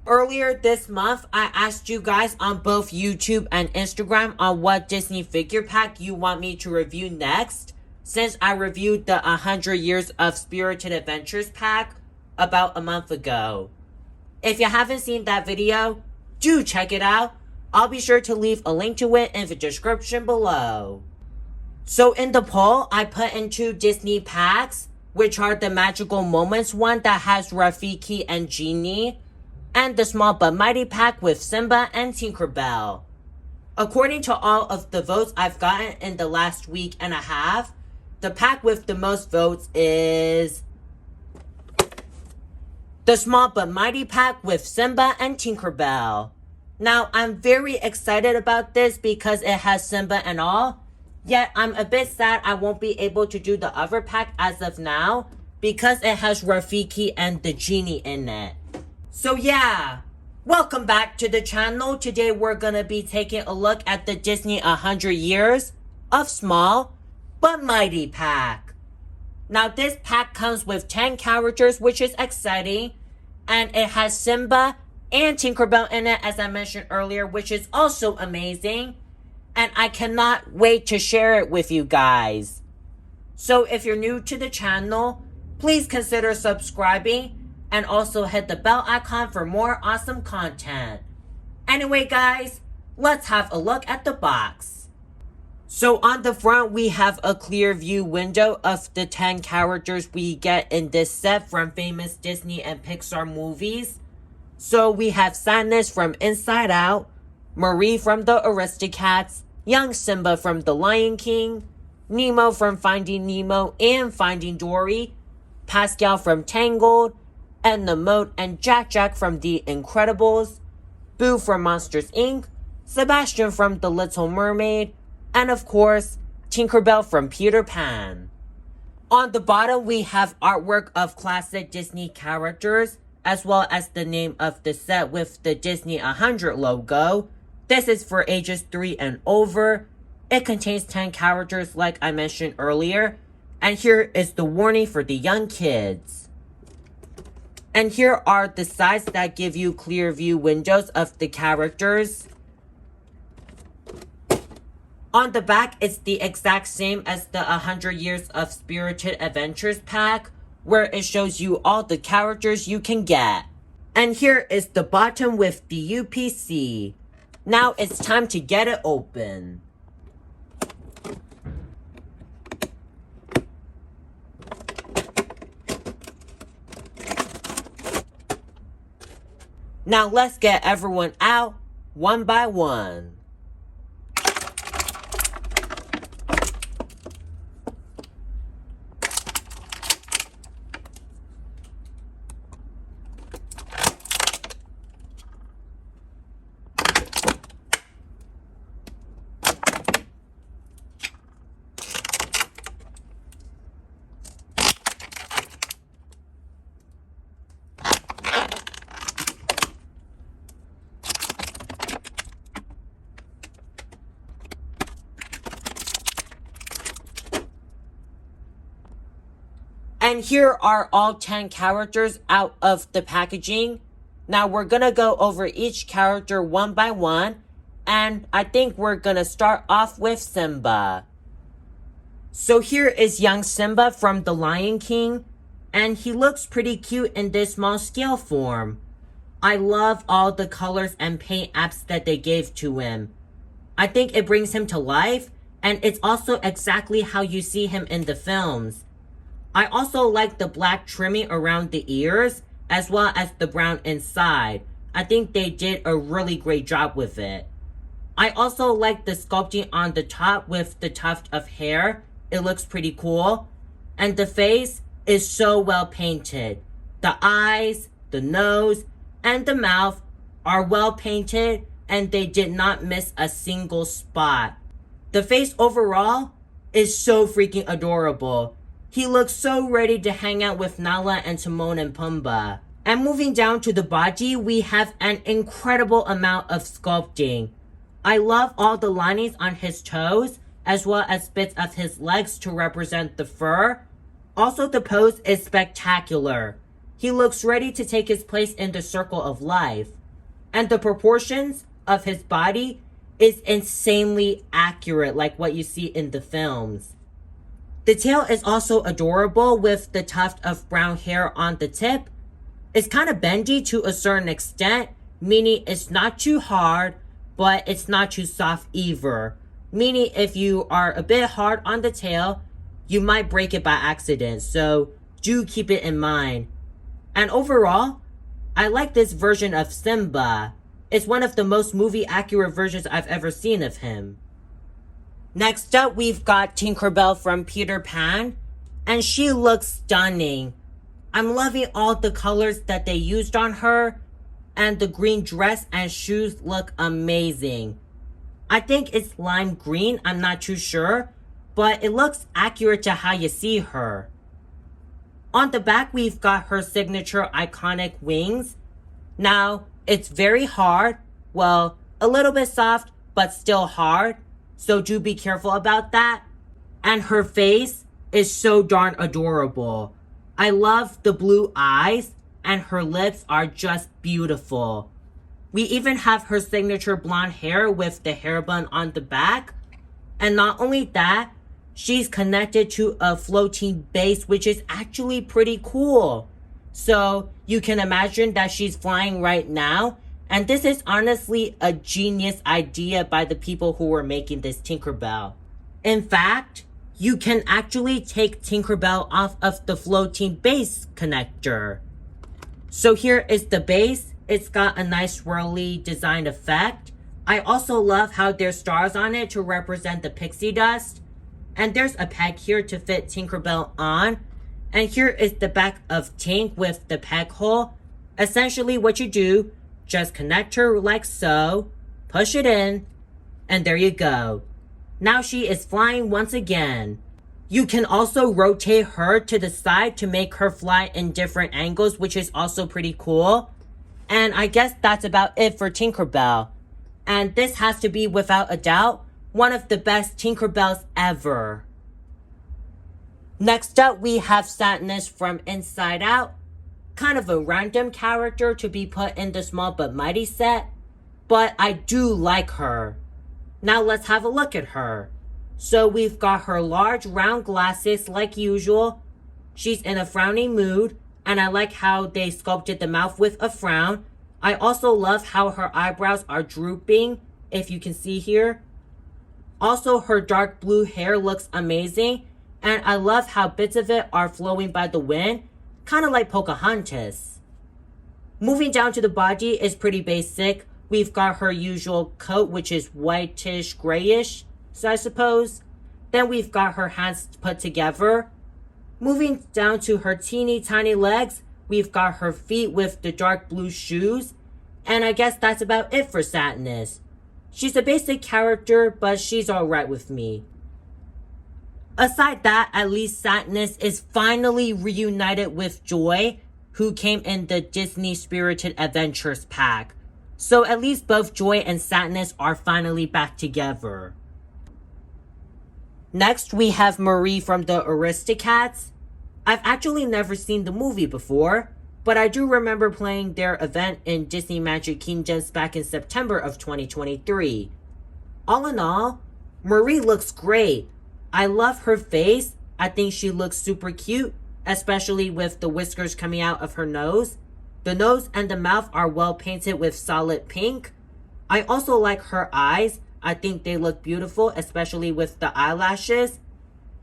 Earlier this month, I asked you guys on both YouTube and Instagram on what Disney figure pack you want me to review next, since I reviewed the 100 Years of Spirited Adventures pack about a month ago. If you haven't seen that video, do check it out. I'll be sure to leave a link to it in the description below. So in the poll, I put in 2 Disney packs, which are the Magical Moments one that has Rafiki and Genie, and the Small But Mighty pack with Simba and Tinkerbell. According to all of the votes I've gotten in the last week and a half, the pack with the most votes is the Small But Mighty pack with Simba and Tinkerbell. Now, I'm very excited about this because it has Simba and all, yet I'm a bit sad I won't be able to do the other pack as of now because it has Rafiki and the Genie in it. So yeah, welcome back to the channel. Today we're gonna be taking a look at the Disney 100 Years of Small But Mighty pack. Now this pack comes with 10 characters, which is exciting, and it has Simba and Tinkerbell in it, as I mentioned earlier, which is also amazing, and I cannot wait to share it with you guys. So if you're new to the channel, please consider subscribing and also hit the bell icon for more awesome content. Anyway guys, let's have a look at the box. So on the front, we have a clear view window of the 10 characters we get in this set from famous Disney and Pixar movies. So we have Sadness from Inside Out, Marie from the Aristocats, young Simba from The Lion King, Nemo from Finding Nemo and Finding Dory, Pascal from Tangled, Edna Mode and Jack from The Incredibles, Boo from Monsters Inc., Sebastian from The Little Mermaid, and of course, Tinkerbell from Peter Pan. On the bottom, we have artwork of classic Disney characters, as well as the name of the set with the Disney 100 logo. This is for ages 3 and over. It contains 10 characters like I mentioned earlier, and here is the warning for the young kids. And here are the sides that give you clear view windows of the characters. On the back, it's the exact same as the 100 Years of Spirited Adventures pack, where it shows you all the characters you can get. And here is the bottom with the UPC. Now it's time to get it open. Now let's get everyone out one by one. And here are all 10 characters out of the packaging. Now we're gonna go over each character one by one, and I think we're gonna start off with Simba. So here is young Simba from The Lion King, and he looks pretty cute in this small scale form. I love all the colors and paint apps that they gave to him. I think it brings him to life, and it's also exactly how you see him in the films. I also like the black trimming around the ears, as well as the brown inside. I think they did a really great job with it. I also like the sculpting on the top with the tuft of hair. It looks pretty cool. And the face is so well painted. The eyes, the nose, and the mouth are well painted, and they did not miss a single spot. The face overall is so freaking adorable. He looks so ready to hang out with Nala and Timon and Pumbaa. And moving down to the body, we have an incredible amount of sculpting. I love all the linings on his toes, as well as bits of his legs to represent the fur. Also, the pose is spectacular. He looks ready to take his place in the circle of life. And the proportions of his body is insanely accurate, like what you see in the films. The tail is also adorable with the tuft of brown hair on the tip. It's kind of bendy to a certain extent, meaning it's not too hard, but it's not too soft either. Meaning if you are a bit hard on the tail, you might break it by accident, so do keep it in mind. And overall, I like this version of Simba. It's one of the most movie accurate versions I've ever seen of him. Next up, we've got Tinkerbell from Peter Pan, and she looks stunning. I'm loving all the colors that they used on her, and the green dress and shoes look amazing. I think it's lime green, I'm not too sure, but it looks accurate to how you see her. On the back, we've got her signature iconic wings. Now, it's very hard, well, a little bit soft, but still hard, so do be careful about that. And her face is so darn adorable. I love the blue eyes, and her lips are just beautiful. We even have her signature blonde hair with the hair bun on the back. And not only that, she's connected to a floating base, which is actually pretty cool. So you can imagine that she's flying right now. And this is honestly a genius idea by the people who were making this Tinkerbell. In fact, you can actually take Tinkerbell off of the floating base connector. So here is the base. It's got a nice swirly design effect. I also love how there's stars on it to represent the pixie dust. And there's a peg here to fit Tinkerbell on. And here is the back of Tink with the peg hole. Essentially what you do, just connect her like so, push it in, and there you go. Now she is flying once again. You can also rotate her to the side to make her fly in different angles, which is also pretty cool. And I guess that's about it for Tinkerbell. And this has to be, without a doubt, one of the best Tinkerbells ever. Next up, we have Sadness from Inside Out. Kind of a random character to be put in the Small But Mighty set, but I do like her. Now let's have a look at her. So we've got her large round glasses like usual. She's in a frowning mood, and I like how they sculpted the mouth with a frown. I also love how her eyebrows are drooping, if you can see here. Also, her dark blue hair looks amazing, and I love how bits of it are flowing by the wind, kind of like Pocahontas. Moving down to the body is pretty basic. We've got her usual coat, which is whitish, grayish, so I suppose. Then we've got her hands put together. Moving down to her teeny tiny legs, we've got her feet with the dark blue shoes. And I guess that's about it for Sadness. She's a basic character, but she's alright with me. Aside that, at least Sadness is finally reunited with Joy, who came in the Disney Spirited Adventures pack. So at least both Joy and Sadness are finally back together. Next, we have Marie from the Aristocats. I've actually never seen the movie before, but I do remember playing their event in Disney Magic Kingdoms back in September of 2023. All in all, Marie looks great. I love her face. I think she looks super cute, especially with the whiskers coming out of her nose. The nose and the mouth are well painted with solid pink. I also like her eyes. I think they look beautiful, especially with the eyelashes.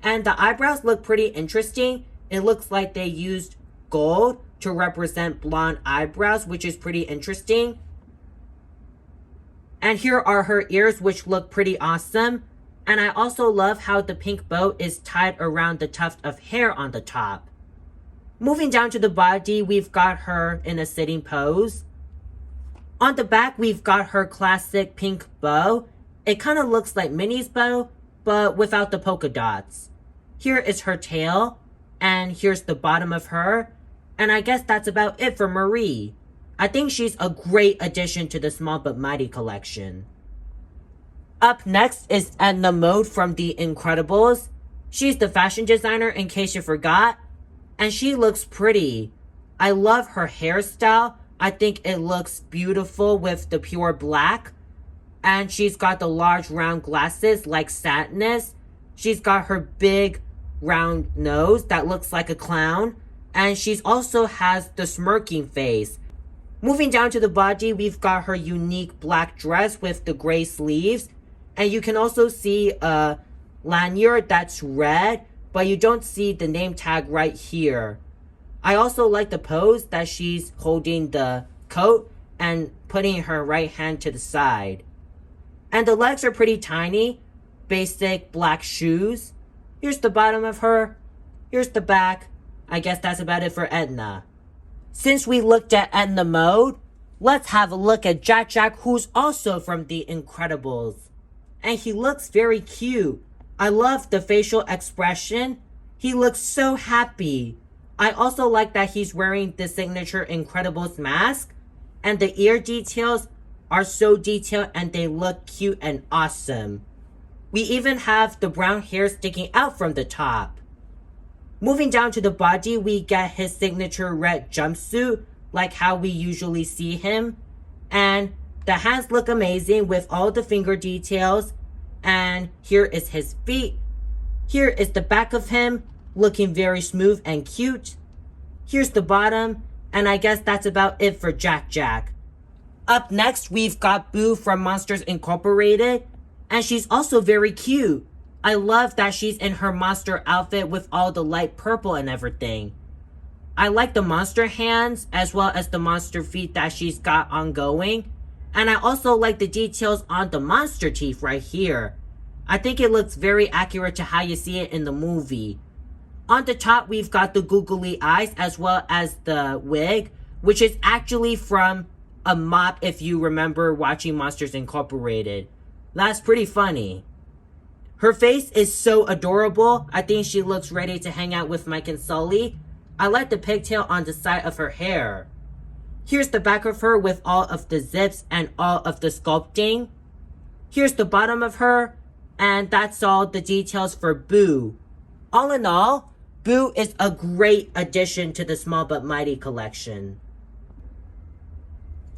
And the eyebrows look pretty interesting. It looks like they used gold to represent blonde eyebrows, which is pretty interesting. And here are her ears, which look pretty awesome. And I also love how the pink bow is tied around the tuft of hair on the top. Moving down to the body, we've got her in a sitting pose. On the back, we've got her classic pink bow. It kind of looks like Minnie's bow, but without the polka dots. Here is her tail, and here's the bottom of her. And I guess that's about it for Marie. I think she's a great addition to the Small But Mighty collection. Up next is Edna Mode from The Incredibles. She's the fashion designer, in case you forgot. And she looks pretty. I love her hairstyle. I think it looks beautiful with the pure black. And she's got the large round glasses like Sadness. She's got her big round nose that looks like a clown. And she's also has the smirking face. Moving down to the body, we've got her unique black dress with the gray sleeves. And you can also see a lanyard that's red, but you don't see the name tag right here. I also like the pose that she's holding the coat and putting her right hand to the side. And the legs are pretty tiny, basic black shoes. Here's the bottom of her. Here's the back. I guess that's about it for Edna. Since we looked at Edna mode, let's have a look at Jack Jack, who's also from The Incredibles. And he looks very cute. I love the facial expression. He looks so happy. I also like that he's wearing the signature Incredibles mask. And the ear details are so detailed and they look cute and awesome. We even have the brown hair sticking out from the top. Moving down to the body, we get his signature red jumpsuit, like how we usually see him. And the hands look amazing with all the finger details. And here is his feet. Here is the back of him, looking very smooth and cute. Here's the bottom, and I guess that's about it for Jack Jack. Up next, we've got Boo from Monsters Incorporated, and she's also very cute. I love that she's in her monster outfit with all the light purple and everything. I like the monster hands as well as the monster feet that she's got ongoing. And I also like the details on the monster teeth right here. I think it looks very accurate to how you see it in the movie. On the top, we've got the googly eyes as well as the wig, which is actually from a mop if you remember watching Monsters Incorporated. That's pretty funny. Her face is so adorable. I think she looks ready to hang out with Mike and Sully. I like the pigtail on the side of her hair. Here's the back of her with all of the zips and all of the sculpting. Here's the bottom of her. And that's all the details for Boo. All in all, Boo is a great addition to the Small But Mighty collection.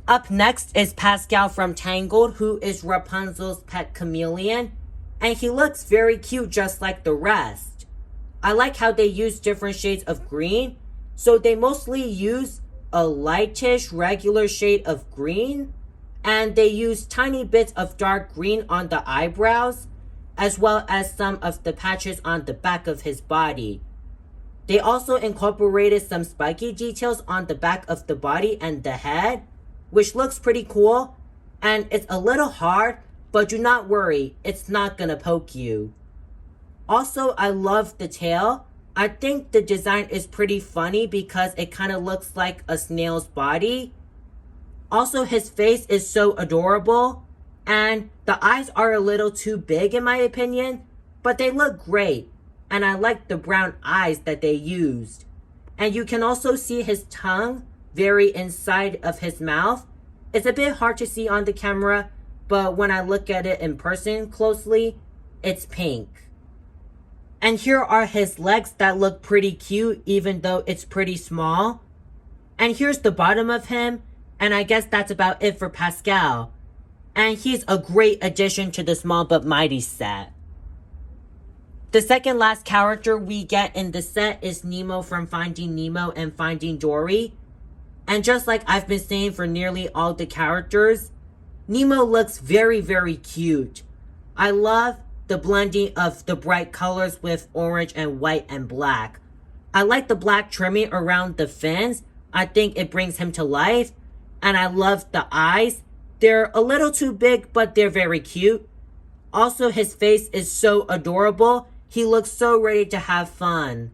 Up next is Pascal from Tangled, who is Rapunzel's pet chameleon. And he looks very cute just like the rest. I like how they use different shades of green. So they mostly use a lightish regular shade of green, and they use tiny bits of dark green on the eyebrows as well as some of the patches on the back of his body. They also incorporated some spiky details on the back of the body and the head, which looks pretty cool, and it's a little hard, but do not worry, it's not gonna poke you. Also, I love the tail. I think the design is pretty funny because it kind of looks like a snail's body. Also, his face is so adorable. And the eyes are a little too big in my opinion, but they look great. And I like the brown eyes that they used. And you can also see his tongue very inside of his mouth. It's a bit hard to see on the camera, but when I look at it in person closely, it's pink. And here are his legs that look pretty cute even though it's pretty small. And here's the bottom of him. And I guess that's about it for Pascal. And he's a great addition to the Small But Mighty set. The second last character we get in the set is Nemo from Finding Nemo and Finding Dory. And just like I've been saying for nearly all the characters, Nemo looks very, very cute. I love the blending of the bright colors with orange and white and black. I like the black trimming around the fins. I think it brings him to life. And I love the eyes. They're a little too big, but they're very cute. Also, his face is so adorable. He looks so ready to have fun.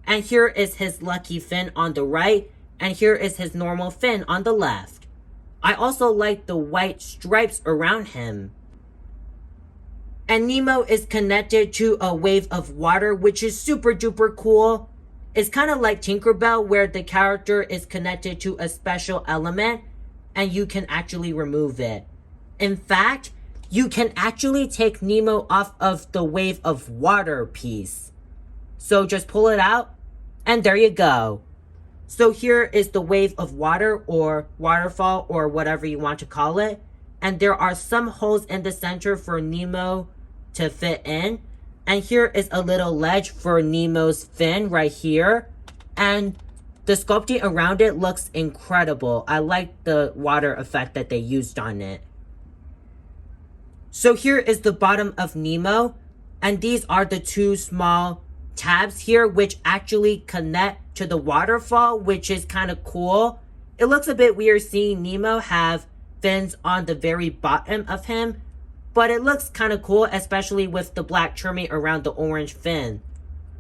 And here is his lucky fin on the right. And here is his normal fin on the left. I also like the white stripes around him. And Nemo is connected to a wave of water, which is super duper cool. It's kind of like Tinkerbell, where the character is connected to a special element and you can actually remove it. In fact, you can actually take Nemo off of the wave of water piece. So just pull it out and there you go. So here is the wave of water or waterfall or whatever you want to call it. And there are some holes in the center for Nemo to fit in. And here is a little ledge for Nemo's fin right here. And the sculpting around it looks incredible. I like the water effect that they used on it. So here is the bottom of Nemo. And these are the two small tabs here which actually connect to the waterfall, which is kind of cool. It looks a bit weird seeing Nemo have fins on the very bottom of him, but it looks kind of cool, especially with the black trimming around the orange fin.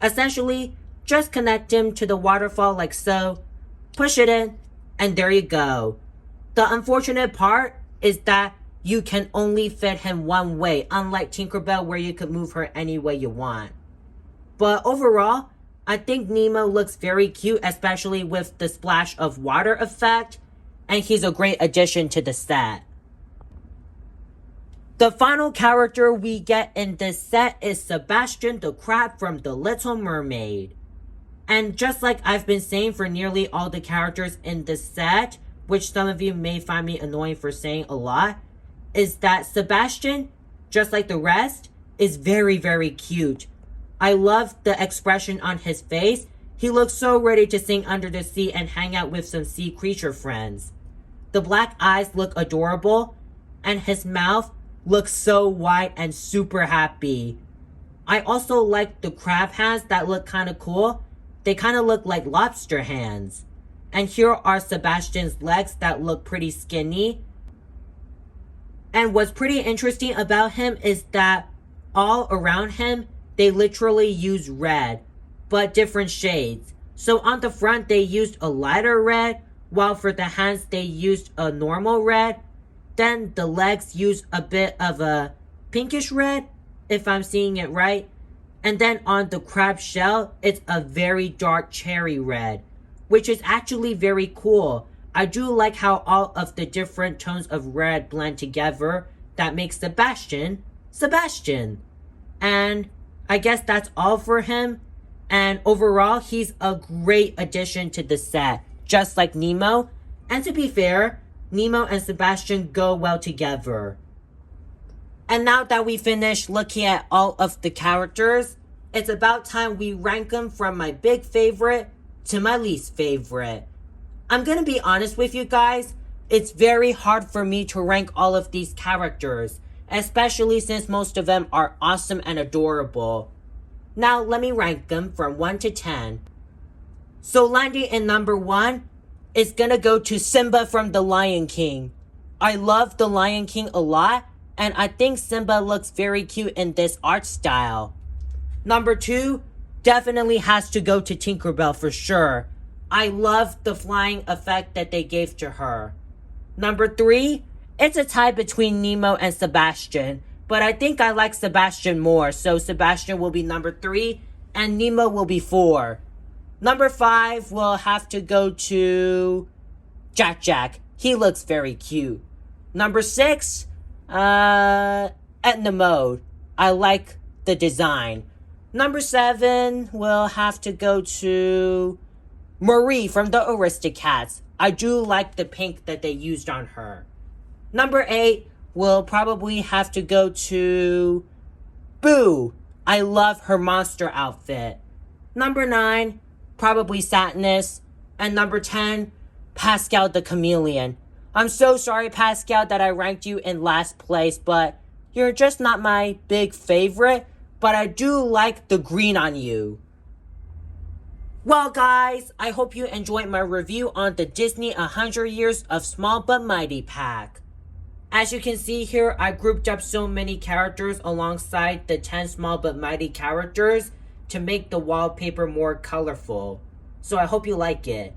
Essentially, just connect him to the waterfall like so, push it in, and there you go. The unfortunate part is that you can only fit him one way, unlike Tinkerbell where you could move her any way you want. But overall, I think Nemo looks very cute, especially with the splash of water effect, and he's a great addition to the set. The final character we get in this set is Sebastian the Crab from The Little Mermaid. And just like I've been saying for nearly all the characters in this set, which some of you may find me annoying for saying a lot, is that Sebastian, just like the rest, is very, very cute. I love the expression on his face. He looks so ready to sing under the sea and hang out with some sea creature friends. The black eyes look adorable, and his mouth looks so wide and super happy. I also like the crab hands that look kind of cool. They kind of look like lobster hands. And here are Sebastian's legs that look pretty skinny. And what's pretty interesting about him is that all around him, they literally use red, but different shades. So on the front, they used a lighter red, while for the hands, they used a normal red. Then the legs used a bit of a pinkish red, if I'm seeing it right. And then on the crab shell, it's a very dark cherry red, which is actually very cool. I do like how all of the different tones of red blend together that makes Sebastian, Sebastian. And I guess that's all for him. And overall, he's a great addition to the set, just like Nemo. And to be fair, Nemo and Sebastian go well together. And now that we finished looking at all of the characters, it's about time we rank them from my big favorite to my least favorite. I'm gonna be honest with you guys, it's very hard for me to rank all of these characters, especially since most of them are awesome and adorable. Now let me rank them from 1 to 10. So landing in number 1 is gonna go to Simba from The Lion King. I love The Lion King a lot, and I think Simba looks very cute in this art style. Number 2 definitely has to go to Tinkerbell for sure. I love the flying effect that they gave to her. Number 3, it's a tie between Nemo and Sebastian, but I think I like Sebastian more, so Sebastian will be number 3, and Nemo will be 4. Number 5 will have to go to Jack. He looks very cute. Number 6, Edna Mode. I like the design. Number 7 will have to go to Marie from the Aristocats. I do like the pink that they used on her. Number 8 will probably have to go to Boo. I love her monster outfit. Number 9, probably Satinus. And number 10, Pascal the Chameleon. I'm so sorry, Pascal, that I ranked you in last place, but you're just not my big favorite. But I do like the green on you. Well, guys, I hope you enjoyed my review on the Disney 100 Years of Small But Mighty pack. As you can see here, I grouped up so many characters alongside the 10 Small But Mighty characters to make the wallpaper more colorful. So I hope you like it.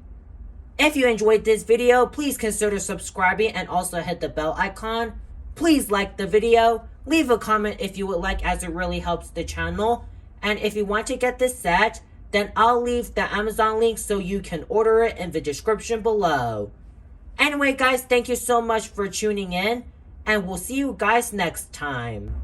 If you enjoyed this video, please consider subscribing and also hit the bell icon. Please like the video, leave a comment if you would like, as it really helps the channel. And if you want to get this set, then I'll leave the Amazon link so you can order it in the description below. Anyway, guys, thank you so much for tuning in, and we'll see you guys next time.